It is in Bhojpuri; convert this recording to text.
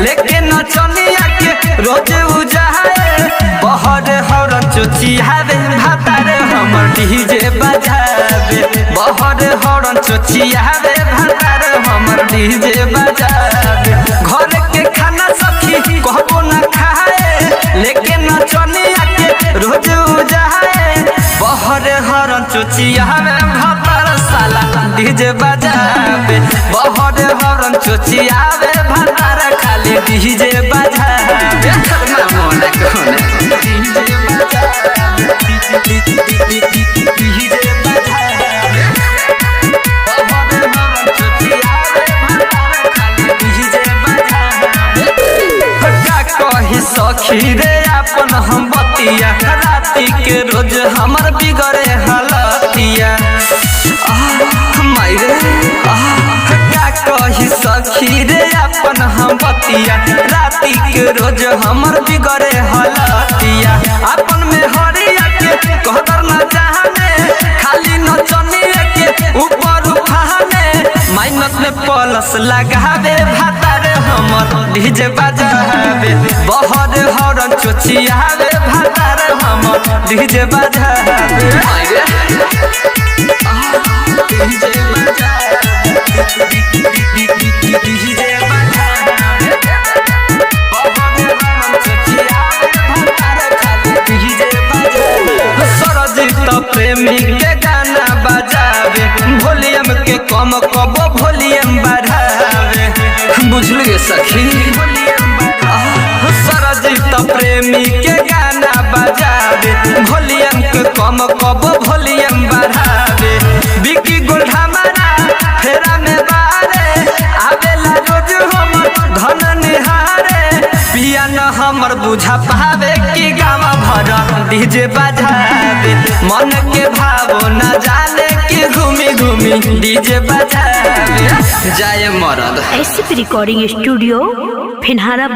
लेकिन चनिया के रोज उजाए बहर हरन चोचियावे भातार हमर डीजे बजावे बहर हरन चोचियावे भातार हमर डीजे बजावे घर के खाना सखी कहबो ना खाए लेकिन चनिया के रोज उजाए बहर हरन चोचियावे भातार साला डीजे बजावे बहर हरन चोचियावे भातार खाली डीजे बजावे करना मन कोने डीजे बजावे डीजे बजावे बहर हरन चोचियावे भातार खाली डीजे बजावे का कहि सखी रे अपन हम बतिया राती के रोज हमर बिगड़े हालतिया का कहि सखी रे अपन हम बतिया राती के रोज हमर बिगड़े हालतिया अपन में हरिया के कहकर न जाने खाली नचनिया के ऊपर उठाने माइनस में प्लस लगावे भातार हमर डीजे बजावे बहर हरन चोचियावे भातार हमर डीजे बजावे डीजे सरजीत प्रेमी के गाना बजावे वॉल्यूम के कम कबो वॉल्यूम बढ़ावे बुझलिए सखी सरजीत प्रेमी के गाना बजावे वॉल्यूम के कम कबो वॉल्यूम बढ़ावे बिकी गोल्ड हमारा फेरा में बारे आवेला रोज हमर धन निहारे पिया न हमर बुझा पावे कि गाँव भर डीजे बजावे मन के भावो न जाने कि घूमी घूमी डीजे बजावे जाए मरद एसपी रिकॉर्डिंग स्टूडियो फिनहारा।